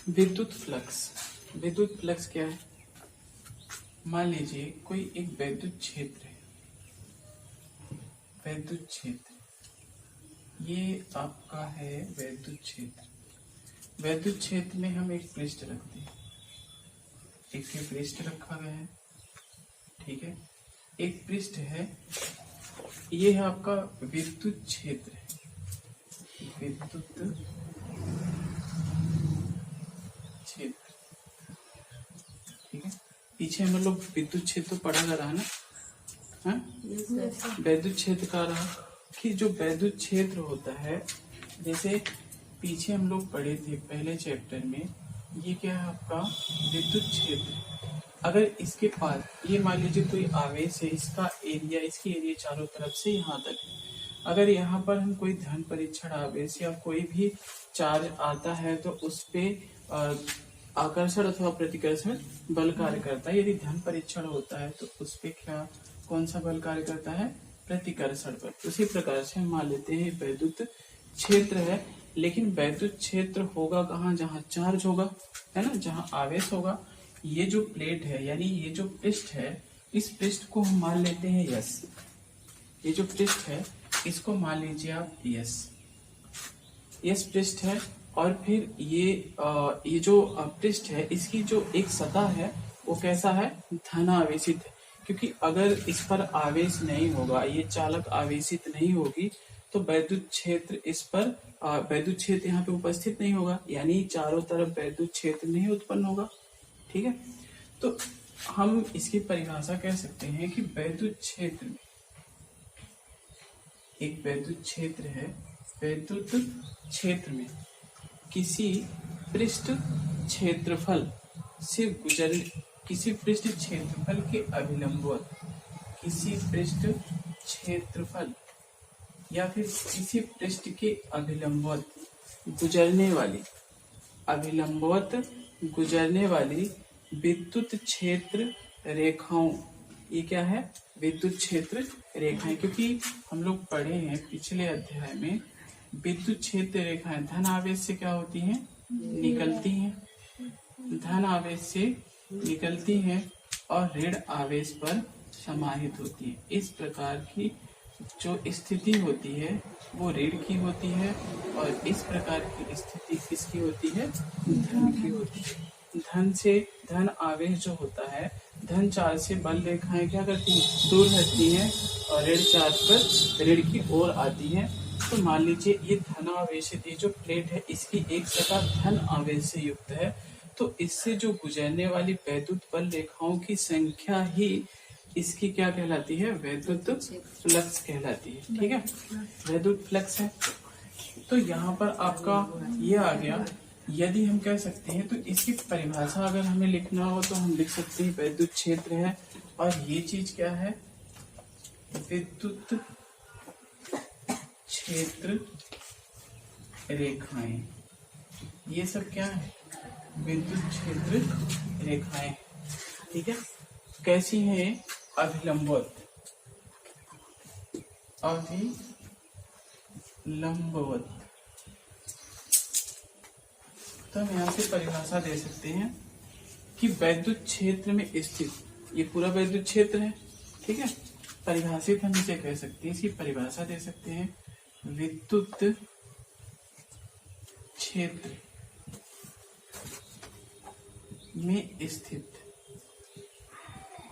विद्युत फ्लक्स। विद्युत फ्लक्स क्या है? मान लीजिए कोई एक वैद्युत क्षेत्र है, वैद्युत क्षेत्र, ये आपका है वैद्युत क्षेत्र। वैद्युत क्षेत्र में हम एक पृष्ठ रखते हैं, एक पृष्ठ रखा गया है, ठीक है, एक पृष्ठ है, ये है आपका विद्युत क्षेत्र है, विद्युत क्षेत्र, ठीक है। पीछे हम लोग विद्युत क्षेत्र पढ़ा जा रहा है ना, हाँ? वैद्युत क्षेत्र का रहा कि जो वैद्युत क्षेत्र होता है, जैसे पीछे हम लोग पढ़े थे पहले चैप्टर में, ये क्या है आपका विद्युत क्षेत्र। अगर इसके पास ये मान लीजिए कोई आवेश है, इसका एरिया, इसकी एरिया चारों तरफ से यहाँ तक है। अगर यहाँ पर हम कोई धन परीक्षण आवेश या कोई भी चार्ज आता है तो उस पे आकर्षण अथवा प्रतिकर्षण बल कार्य करता है। यदि धन परीक्षण होता है तो उस पे क्या, कौन सा बल कार्य करता है? प्रतिकर्षण बल। उसी प्रकार से हम मान लेते हैं वैद्युत क्षेत्र है, लेकिन वैद्युत क्षेत्र होगा कहाँ? जहाँ चार्ज होगा, है ना, जहाँ आवेश होगा। ये जो प्लेट है यानी ये जो पृष्ठ है, इस पृष्ठ को हम मान लेते हैं यस। ये जो पृष्ठ है इसको मान लीजिए आप यस, यस पृष्ठ है। और फिर ये जो पृष्ठ है, इसकी जो एक सतह है वो कैसा है? धन आवेशित है। क्योंकि अगर इस पर आवेश नहीं होगा, ये चालक आवेशित नहीं होगी, तो वैद्युत क्षेत्र इस पर वैद्युत क्षेत्र यहाँ पे उपस्थित नहीं होगा, यानी चारों तरफ वैद्युत क्षेत्र नहीं उत्पन्न होगा, ठीक है। तो हम इसकी परिभाषा कह सकते हैं कि वैद्युत क्षेत्र में, एक वैद्युत क्षेत्र है, वैद्युत क्षेत्र में किसी पृष्ठ क्षेत्रफल से गुजर, किसी पृष्ठ क्षेत्रफल के अभिलंबवत, किसी पृष्ठ क्षेत्रफल या फिर किसी पृष्ठ के अभिलंबवत गुजरने वाली, अभिलंबवत गुजरने वाली विद्युत क्षेत्र रेखाओं, ये क्या है? विद्युत क्षेत्र रेखाएं। क्योंकि हम लोग पढ़े हैं पिछले अध्याय में, विद्युत क्षेत्र रेखाएं धन आवेश से क्या होती हैं? निकलती हैं, धन आवेश से निकलती हैं और ऋण आवेश पर समाहित होती है। इस प्रकार की जो स्थिति होती है वो ऋण की होती है, और इस प्रकार की स्थिति किसकी होती है? धन की होती है। धन से, धन आवेश जो होता है, धन चार्ज से बल रेखाएं क्या करती हैं? दूर हटती हैं और ऋण चार्ज पर ऋण की ओर आती हैं। तो मान लीजिए ये धन आवेशित, ये जो प्लेट है इसकी एक सतह धन आवेश से युक्त है, तो इससे जो गुजरने वाली वैद्युत बल रेखाओं की संख्या ही इसकी क्या कहलाती है? वैद्युत फ्लक्स कहलाती है, ठीक है, वैद्युत फ्लक्स है। तो यहाँ पर आपका ये आ गया। यदि हम कह सकते हैं तो इसकी परिभाषा अगर हमें लिखना हो तो हम लिख सकते हैं वैद्युत क्षेत्र है, और ये चीज क्या है? विद्युत क्षेत्र रेखाएं। ये सब क्या है? विद्युत क्षेत्र रेखाएं, ठीक है। कैसी है? अभिलंबवत, अभिलंबवत। तो हम यहाँ से परिभाषा दे सकते हैं कि वैद्युत क्षेत्र में स्थित, ये पूरा वैद्युत क्षेत्र है, ठीक है। परिभाषित हम इसे कह सकते हैं, इसकी परिभाषा दे सकते हैं विद्युत क्षेत्र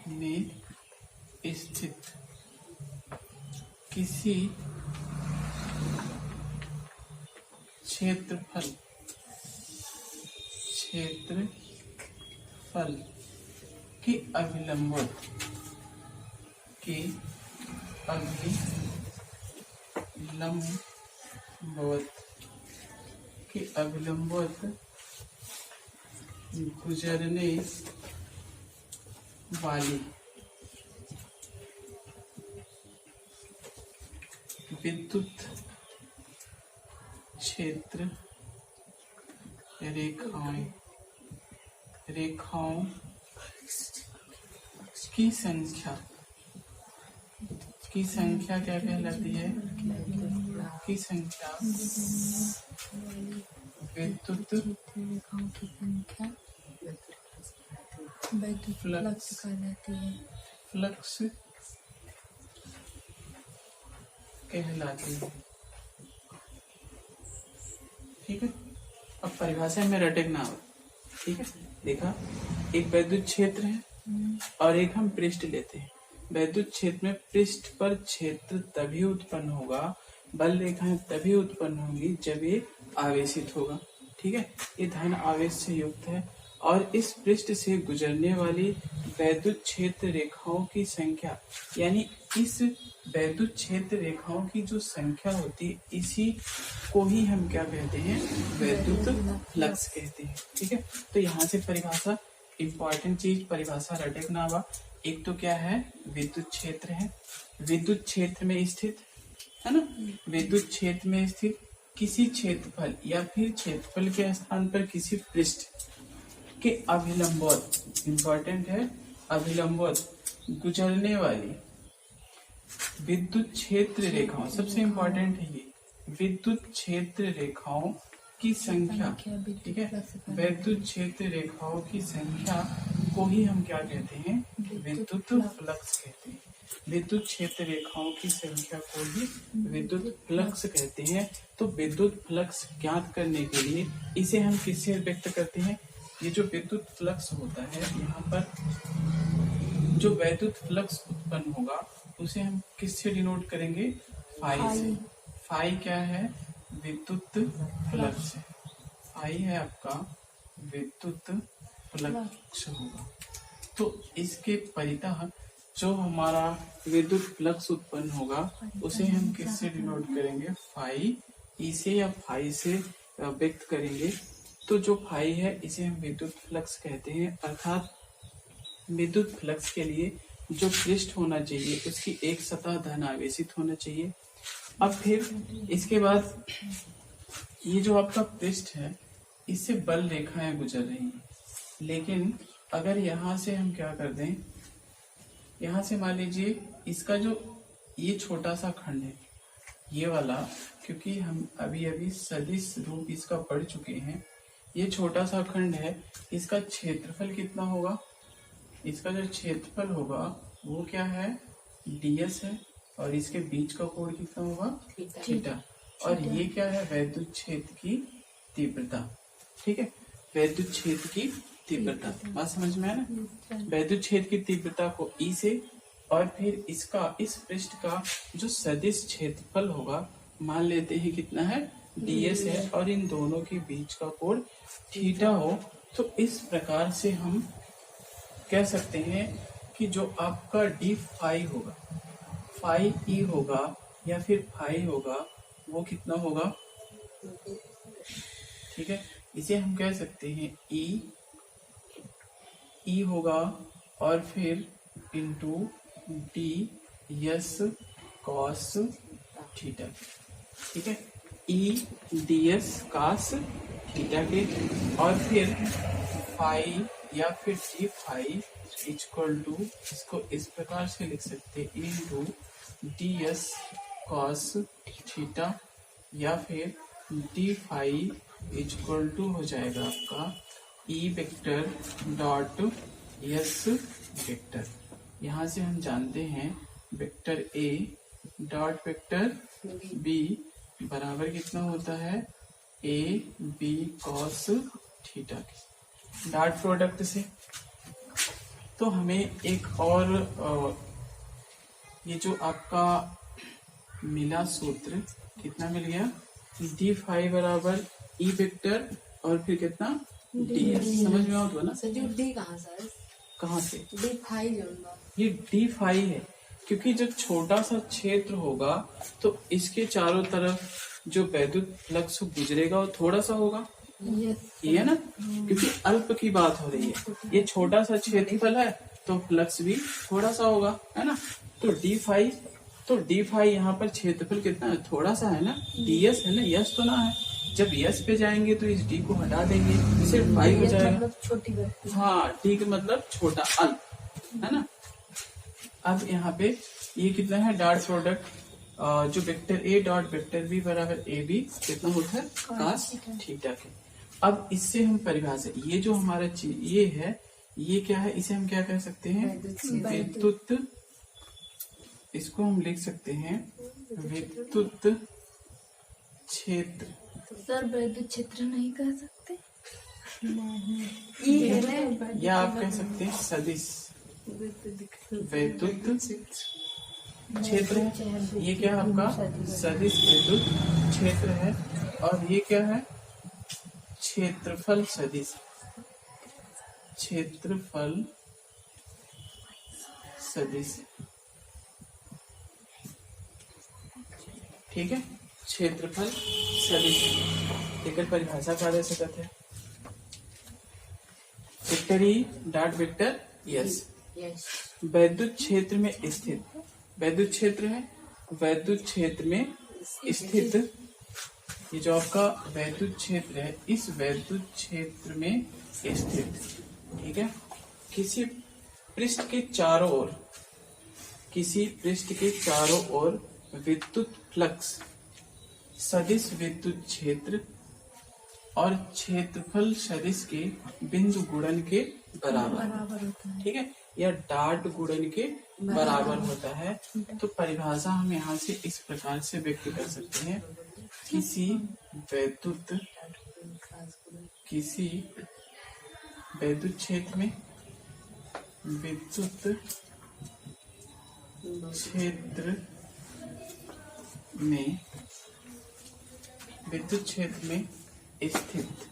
में स्थित, किसी क्षेत्रफल के अभिलंबवत, गुजरने वाली विद्युत क्षेत्र रेखाओं की संख्या क्या कहलाती है? की संख्या विद्युत फ्लक्स कहलाती है। फ्लक्स कहलाती है। ठीक है, अब परिभाषा में रटना हो। ठीक है, देखा, एक वैद्युत क्षेत्र है और एक हम पृष्ठ लेते हैं। वैद्युत क्षेत्र में पृष्ठ पर क्षेत्र तभी उत्पन्न होगा, बल रेखाएं तभी उत्पन्न होंगी जब ये आवेशित होगा। ठीक है, ये धन आवेश से युक्त है और इस पृष्ठ से गुजरने वाली वैद्युत क्षेत्र रेखाओं की संख्या, यानी इस वैद्युत क्षेत्र रेखाओं की जो संख्या होती है, इसी को ही हम क्या कहते हैं, वैद्युत फ्लक्स कहते हैं। ठीक है, तो यहाँ से परिभाषा, इंपॉर्टेंट चीज परिभाषा रटना हुआ। एक तो क्या है, विद्युत क्षेत्र है, विद्युत क्षेत्र में स्थित है ना, विद्युत क्षेत्र में स्थित किसी क्षेत्रफल या फिर क्षेत्रफल के स्थान पर किसी पृष्ठ के अभिलंबवत, इंपॉर्टेंट है, अभिलंबवत गुजरने वाली विद्युत क्षेत्र रेखाओं, सबसे इंपॉर्टेंट है ये, विद्युत क्षेत्र रेखाओं की संख्या। ठीक है, वैद्युत क्षेत्र रेखाओं की संख्या को ही हम क्या कहते हैं, विद्युत फ्लक्स कहते हैं। विद्युत क्षेत्र रेखाओं की संख्या को ही विद्युत फ्लक्स कहते हैं। तो विद्युत फ्लक्स ज्ञात करने के लिए इसे हम किससे व्यक्त करते हैं, ये जो विद्युत फ्लक्स होता है, यहाँ पर जो वैद्युत फ्लक्स उत्पन्न होगा उसे हम किससे डिनोट करेंगे, फाई से। फाई क्या है, विद्युत फ्लक्स है। फाई है आपका विद्युत फ्लक्स होगा। तो इसके परितः जो हमारा विद्युत फ्लक्स उत्पन्न होगा उसे हम किससे डिनोट करेंगे, फाई, ई से या फाई से व्यक्त करेंगे। तो जो फाई है इसे हम विद्युत फ्लक्स कहते हैं। अर्थात विद्युत फ्लक्स के लिए जो पृष्ठ होना चाहिए उसकी एक सतह धन आवेशित होना चाहिए। अब फिर इसके बाद ये जो आपका पृष्ठ है इससे बल रेखाएं गुजर रही हैं, लेकिन अगर यहाँ से हम क्या कर दें, यहाँ से मान लीजिए इसका जो ये छोटा सा खंड है, ये वाला, क्योंकि हम अभी अभी सदिश रूप इसका पढ़ चुके हैं, ये छोटा सा खंड है, इसका क्षेत्रफल कितना होगा, इसका जो क्षेत्रफल होगा वो क्या है, ds है, और इसके बीच का कोण कितना होगा, थीटा। और ये क्या है, वैद्युत क्षेत्र की तीव्रता। ठीक है, वैद्युत क्षेत्र की तीव्रता, बात समझ में है ना। वैद्युत क्षेत्र की तीव्रता को ई से, और फिर इसका, इस पृष्ठ का जो सदिश क्षेत्रफल होगा मान लेते हैं कितना है, ds है, और इन दोनों के बीच का कोण थीटा हो। तो इस प्रकार से हम कह सकते हैं कि जो आपका डी फाई होगा, फाई ई होगा या फिर फाई होगा, वो कितना होगा, ठीक है, इसे हम कह सकते हैं ई होगा और फिर into D S cos theta. ठीक है, E D S cos theta के, और फिर फाई या फिर डी फाई इक्वल टू, इसको इस प्रकार से लिख सकते हैं, into D S cos theta, या फिर डी फाई इक्वल टू हो जाएगा आपका E vector dot S vector. यहाँ से हम जानते हैं vector A dot vector B बराबर कितना होता है, ए बी कॉस थीटा के डॉट प्रोडक्ट से। तो हमें एक और ये जो आपका मिला सूत्र कितना मिल गया, डी फाई बराबर ई वेक्टर और फिर कितना डी एस। समझ में आता है ना, डी कहाँ से, डी फाई, ये डी फाई है, क्योंकि जब छोटा सा क्षेत्र होगा तो इसके चारों तरफ जो वैद्युत फ्लक्स गुजरेगा वो थोड़ा सा होगा, ये है ना, क्योंकि अल्प की बात हो रही है, ये छोटा सा क्षेत्रफल है तो फ्लक्स भी थोड़ा सा होगा, है ना। तो डी फाई यहाँ पर क्षेत्रफल कितना है, थोड़ा सा है ना, ds है ना, यस तो ना है, जब यस पे जाएंगे तो इस डी को हटा देंगे, सिर्फ फाई हो जाएगा, मतलब छोटी, हाँ डी का मतलब छोटा, अल्प, है ना। अब यहाँ पे ये कितना है, डॉट प्रोडक्ट जो vector A dot vector B बराबर ए बी कितना होता है, कॉस थीटा के। अब इससे हम परिभाषा, ये जो हमारा चीज ये है, ये क्या है, इसे हम क्या कह सकते हैं, विद्युत, इसको हम लिख सकते हैं विद्युत क्षेत्र। सर वैद्युत क्षेत्र नहीं कह सकते? या आप कह सकते हैं सदिश वैद्युत क्षेत्र है। ये क्या है आपका सदिश विद्युत क्षेत्र है। और ये क्या है, क्षेत्रफल सदिश, क्षेत्रफल सदिश। ठीक है, क्षेत्रफल सदिश एक परिभाषा कार्य से कहते हैं। Vector E dot vector yes वैद्युत क्षेत्र में स्थित, वैद्युत क्षेत्र है, वैद्युत क्षेत्र में स्थित, ये जो आपका वैद्युत क्षेत्र है, इस वैद्युत क्षेत्र में स्थित, ठीक है, किसी पृष्ठ के चारों ओर, किसी पृष्ठ के चारों ओर विद्युत फ्लक्स सदिश विद्युत क्षेत्र और क्षेत्रफल सदिश के बिंदु गुणन के बराबर होता है। ठीक है, या डाट गुणन के बराबर होता है। तो परिभाषा हम यहाँ से इस प्रकार से व्यक्त कर सकते हैं, किसी वैद्युत क्षेत्र में, विद्युत क्षेत्र में, विद्युत क्षेत्र में स्थित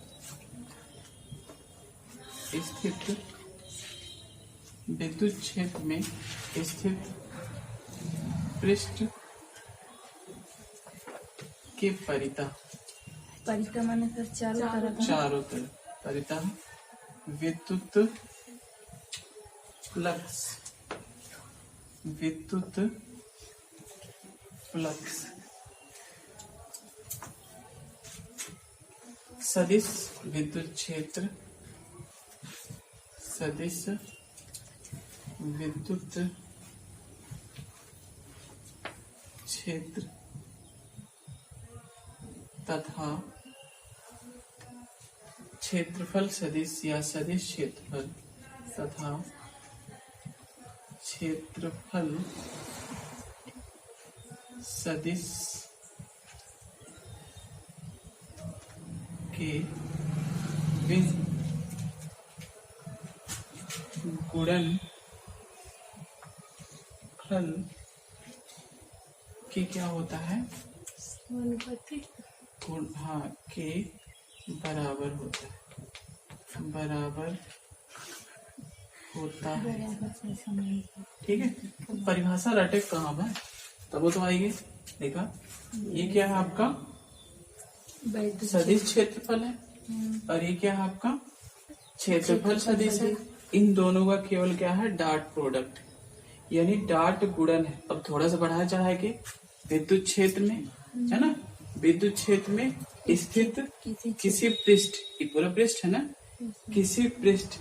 विद्युत क्षेत्र में स्थित पृष्ठ के परितः माने सर चारों तरफ परितः विद्युत फ्लक्स सदिश विद्युत क्षेत्र तथा क्षेत्रफल सदिश या सदिश क्षेत्रफल तथा क्षेत्रफल सदिश के गुणनफल के क्या होता है, हाँ, के बराबर होता है, ठीक है। परिभाषा रटे कहाँ है, तब वो तो आएगी। देखा, ये क्या है आपका सदिश क्षेत्रफल है, और ये क्या है आपका क्षेत्रफल सदिश है। इन दोनों का केवल क्या है, डाट प्रोडक्ट, यानी डाट गुणन है। अब थोड़ा सा बढ़ाया चढ़ा के विद्युत क्षेत्र में, है ना, विद्युत क्षेत्र में स्थित किसी पृष्ठ, ये पूरा पृष्ठ है ना, किसी पृष्ठ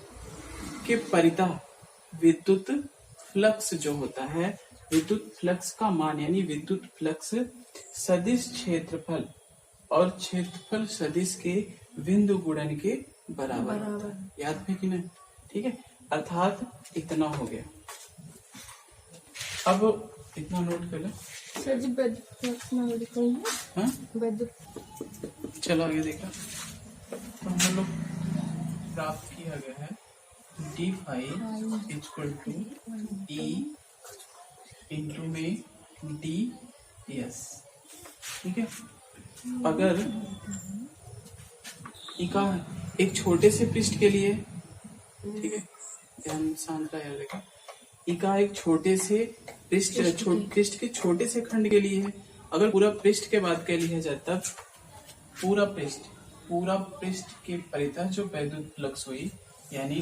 के परितः विद्युत फ्लक्स जो होता है, विद्युत फ्लक्स का मान, यानी विद्युत फ्लक्स सदिश क्षेत्रफल और क्षेत्रफल सदिश के बिंदु गुणन के बराबर। याद है कि नहीं, ठीक है, अर्थात इतना हो गया। अब इतना नोट कर ले सर जी, चलो आगे देखा, तो हम लोग प्राप्त किया गया है d5 = E इंटू में ds, ठीक है। अगर इका एक छोटे से पृष्ठ के लिए, ठीक है, ध्यान शांत रहेगा, इका एक छोटे से पृष्ठ के छोटे से खंड के लिए है। अगर पूरा पृष्ठ के बात कर लिया जाए, तब पूरा पृष्ठ के परितः जो वैद्युत फ्लक्स हुई, यानी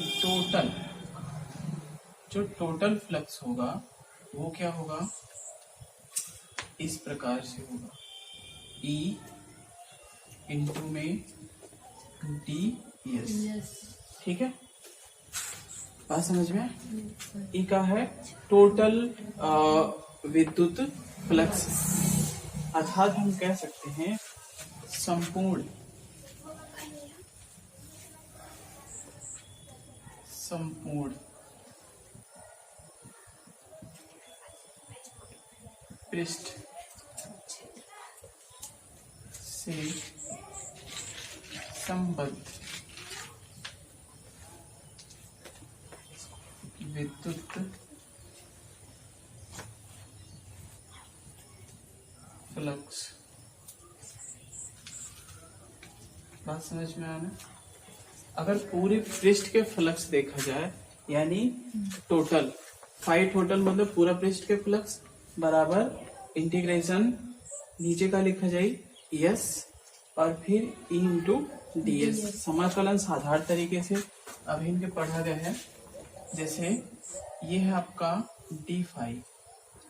टोटल फ्लक्स होगा, वो क्या होगा, इस प्रकार से होगा, E इंटू में ds, ठीक है। बात समझ में? ई का है टोटल विद्युत फ्लक्स, अर्थात हम कह सकते हैं संपूर्ण पृष्ठ से संबद्ध विद्युत फ्लक्स। बात समझ में आना? अगर पूरे पृष्ठ के फ्लक्स देखा जाए, यानी टोटल फाइव, टोटल मतलब पूरा पृष्ठ के फ्लक्स बराबर इंटीग्रेशन नीचे का लिखा जाए यस और फिर ई इंटू डी एस। समाकलन साधारण तरीके से अभी इनके पढ़ा गया है। जैसे ये है आपका डी फाइव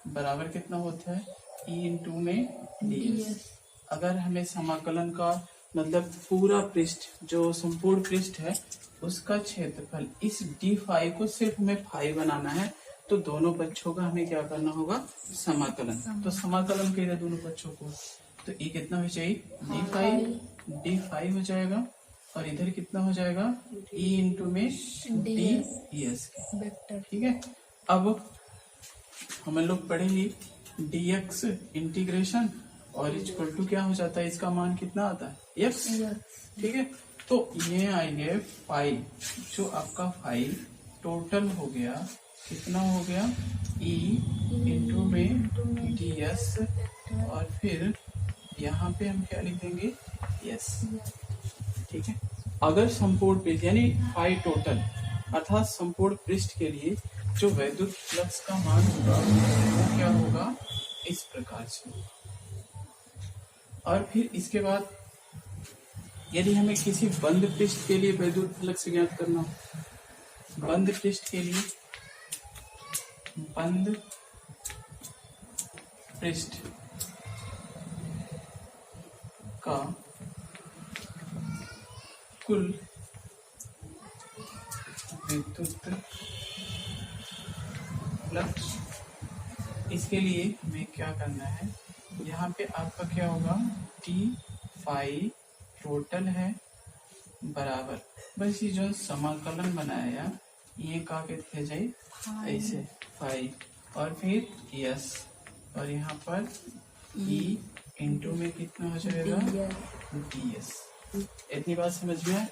बराबर कितना होता है ई इंटू में डी एस। अगर हमें समाकलन का मतलब पूरा पृष्ठ जो संपूर्ण पृष्ठ है उसका क्षेत्रफल इस डी फाइव को सिर्फ हमें फाइव बनाना है, तो दोनों पक्षों का हमें क्या करना होगा समाकलन। तो समाकलन करेगा दोनों पक्षों को, तो ये कितना हो जाएगी डी फाइव हो जाएगा और इधर कितना हो जाएगा ई इंटू में डी एस। ठीक है, अब हम लोग पढ़ेंगे dx इंटीग्रेशन और इक्वल टू क्या हो जाता है, इसका मान कितना आता है x। ठीक है, तो ये आएंगे फाइव, जो आपका फाइव टोटल हो गया कितना हो गया e इंटू में ds और फिर यहाँ पे हम क्या लिख देंगे s। ठीक है, अगर संपूर्ण पृष्ठ यानी फाइव टोटल अर्थात संपूर्ण पृष्ठ के लिए जो वैद्युत फ्लक्स का मान होगा वो क्या होगा इस प्रकार से। और फिर इसके बाद यदि हमें किसी बंद पृष्ठ के लिए वैद्युत फ्लक्स ज्ञात करना हो, बंद पृष्ठ के लिए बंद पृष्ठ का कुल विद्युत फ्लक्स, इसके लिए हमें क्या करना है, यहाँ पे आपका क्या होगा टी फाइव टोटल है बराबर, बस ये जो समाकलन बनाया ये का किया जाए ऐसे फाइव और फिर यस और यहाँ पर ई इंटू में कितना हो जाएगा डी एस। इतनी बात समझ में?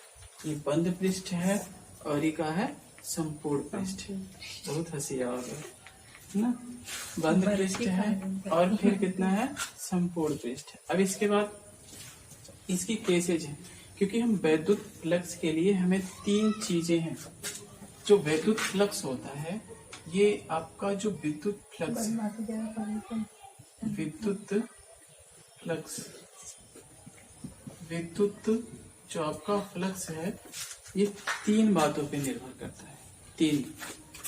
ये बंद पृष्ठ है और ये का है संपूर्ण पृष्ठ। बहुत हंसी आ गया ना, बंद पृष्ठ है और फिर कितना है संपूर्ण पृष्ठ। अब इसके बाद इसकी केसेज है, क्योंकि हम वैद्युत फ्लक्स के लिए हमें तीन चीजें हैं। जो वैद्युत फ्लक्स होता है ये आपका जो विद्युत फ्लक्स विद्युत जो आपका फ्लक्स है ये तीन बातों पे निर्भर करता है। तीन,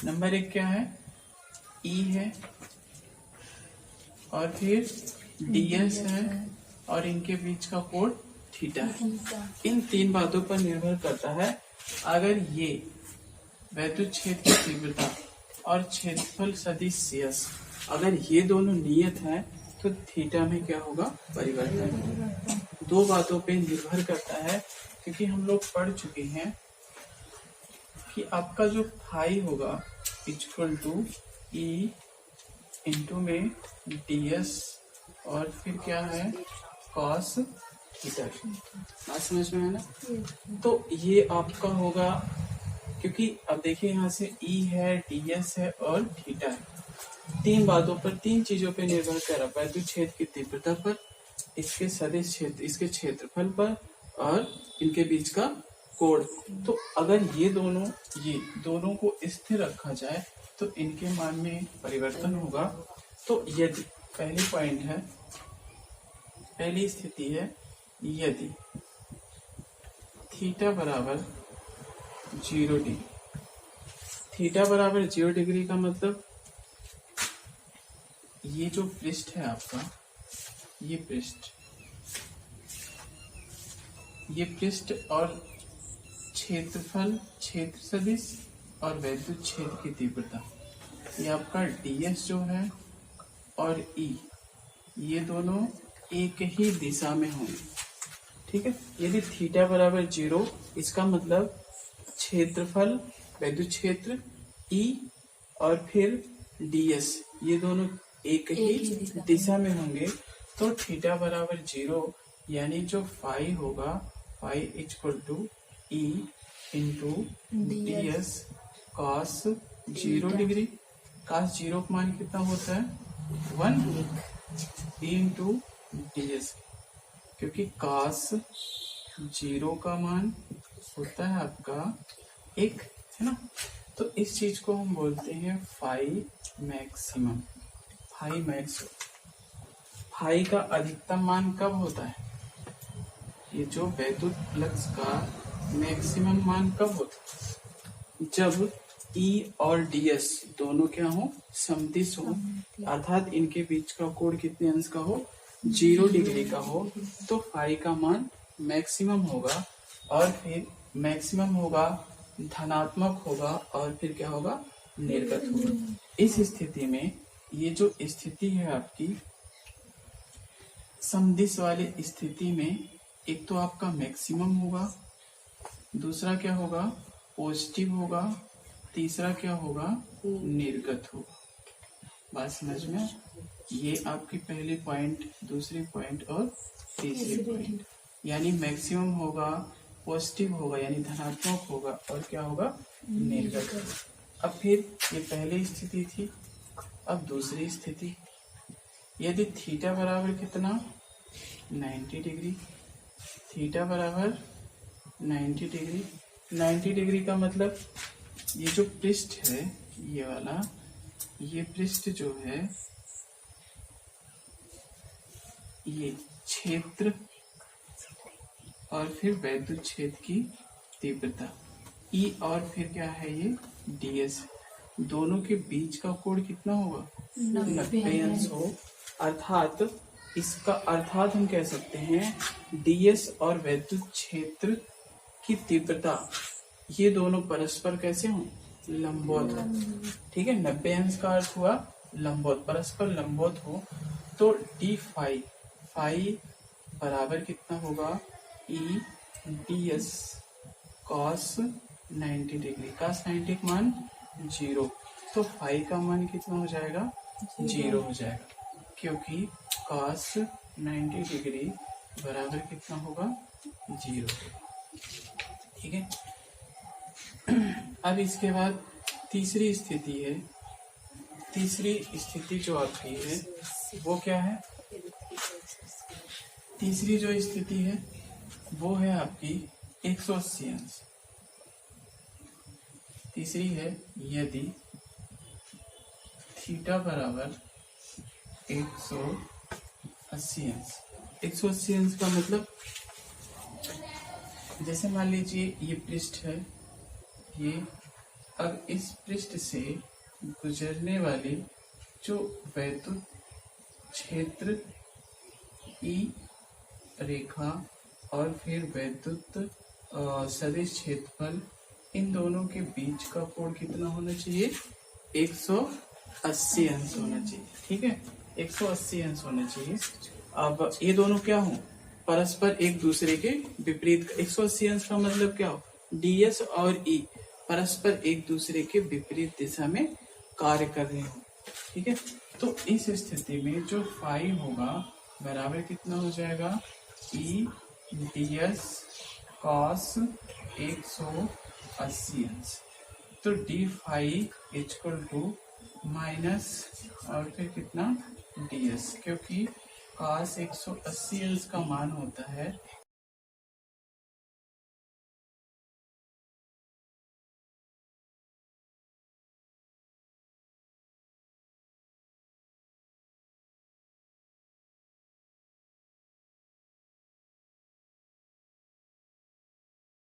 नंबर एक क्या है ई है और फिर ds है और इनके बीच का कोण थीटा है। इन तीन बातों पर निर्भर करता है। अगर ये वैद्युत क्षेत्र की तीव्रता और क्षेत्रफल सदिश यस अगर ये दोनों नियत हैं तो थीटा में क्या होगा परिवर्तन। दो बातों पे निर्भर करता है, क्योंकि हम लोग पढ़ चुके हैं कि आपका जो फाई होगा इक्वल टू ई इंटू में ds और फिर क्या है cos थीटा। बात समझ में है ना? तो ये आपका होगा, क्योंकि अब देखिए यहाँ से E है ds है और थीटा है। तीन बातों पर, तीन चीजों पर निर्भर कर रहा है, वैद्युत क्षेत्र की तीव्रता पर, इसके सदिश क्षेत्र, इसके क्षेत्रफल पर और इनके बीच का कोण। तो अगर ये दोनों को स्थिर रखा जाए तो इनके मान में परिवर्तन होगा। तो यदि पहली पॉइंट है, पहली स्थिति है यदि थीटा बराबर 0 डिग्री, थीटा बराबर 0 डिग्री का मतलब ये जो पृष्ठ है आपका, ये पृष्ठ और क्षेत्रफल, क्षेत्र सदिश और वैद्युत क्षेत्र की तीव्रता, ये आपका ds जो है और E ये दोनों एक ही दिशा में होंगे। ठीक है, यदि थीटा बराबर 0 इसका मतलब क्षेत्रफल वैद्युत क्षेत्र E और फिर ds, ये दोनों एक ही दिशा में होंगे, तो थीटा बराबर 0, यानी जो फाई होगा, phi equal to E into ds cos 0 degree. Cos 0 का मान कितना होता है? 1 इंटू ds, क्योंकि कॉस 0 का मान होता है आपका 1, है ना। तो इस चीज को हम बोलते हैं phi maximum. Phi max, phi का अधिकतम मान कब होता है? ये जो वैद्युत फ्लक्स का मैक्सिमम मान कब होता है? जब E और ds दोनों क्या हो? समदिश हो, अर्थात इनके बीच का कोण कितने अंश का हो? 0 डिग्री का हो, तो फाई का मान मैक्सिमम होगा, और फिर मैक्सिमम होगा, धनात्मक होगा, और फिर क्या होगा? निर्गत होगा। इस स्थिति में ये जो स्थिति है आपकी समदिश वाली स्थिति में, एक तो आपका मैक्सिमम होगा, दूसरा क्या होगा? पॉजिटिव होगा, तीसरा क्या होगा? निर्गत होगा। बात समझ में? ये आपकी पहले पॉइंट, दूसरी पॉइंट और तीसरी पॉइंट, यानी मैक्सिमम होगा, पॉजिटिव होगा यानी धनात्मक होगा, और क्या होगा? निर्गत होगा। अब फिर ये पहली स्थिति थी, अब दूसरी स्थिति, यदि थीटा बराबर कितना? 90 डिग्री। थीटा बराबर 90 डिग्री। 90 डिग्री का मतलब ये जो पृष्ठ है, ये वाला, ये पृष्ठ जो है, ये क्षेत्र और फिर वैद्युत क्षेत्र की तीव्रता E, और फिर क्या है? ये ds, दोनों के बीच का कोण कितना होगा? 90 अंश हो, अर्थात इसका अर्थात हम कह सकते हैं ds और वैद्युत क्षेत्र की तीव्रता, ये दोनों परस्पर कैसे हों? लंबवत हो। ठीक है, 90 अंश का अर्थ हुआ लंबवत, परस्पर लंबवत हो, तो d फाई, फाई बराबर कितना होगा? E ds cos 90 degree. cos 90 का मान 0, तो फाई का मान कितना हो जाएगा? 0 हो जाएगा, क्योंकि cos 90 डिग्री बराबर कितना होगा? 0। ठीक है। अब इसके बाद तीसरी स्थिति है। तीसरी स्थिति जो आपकी है वो क्या है? तीसरी जो स्थिति है वो है आपकी 180 अंश। तीसरी है यदि थीटा बराबर 180 अंश। 180 अंश का मतलब, जैसे मान लीजिए ये पृष्ठ है, ये, अब इस पृष्ठ से गुजरने वाली जो वैद्युत क्षेत्र E रेखा और फिर वैद्युत सदिश क्षेत्रफल, इन दोनों के बीच का कोण कितना होना चाहिए? 180 अंश होना चाहिए। ठीक है, 180 अंश होना चाहिए। अब ये दोनों क्या हो? परस्पर एक दूसरे के विपरीत। 180 अंश का मतलब क्या हो? ds और E परस्पर एक दूसरे के विपरीत दिशा में कार्य कर रहे हो। ठीक है, तो इस स्थिति में जो फाई होगा बराबर कितना हो जाएगा? E ds cos 180 अंश। तो d phi equal to minus और फिर कितना? ds, क्योंकि cos 180 अंश का मान होता है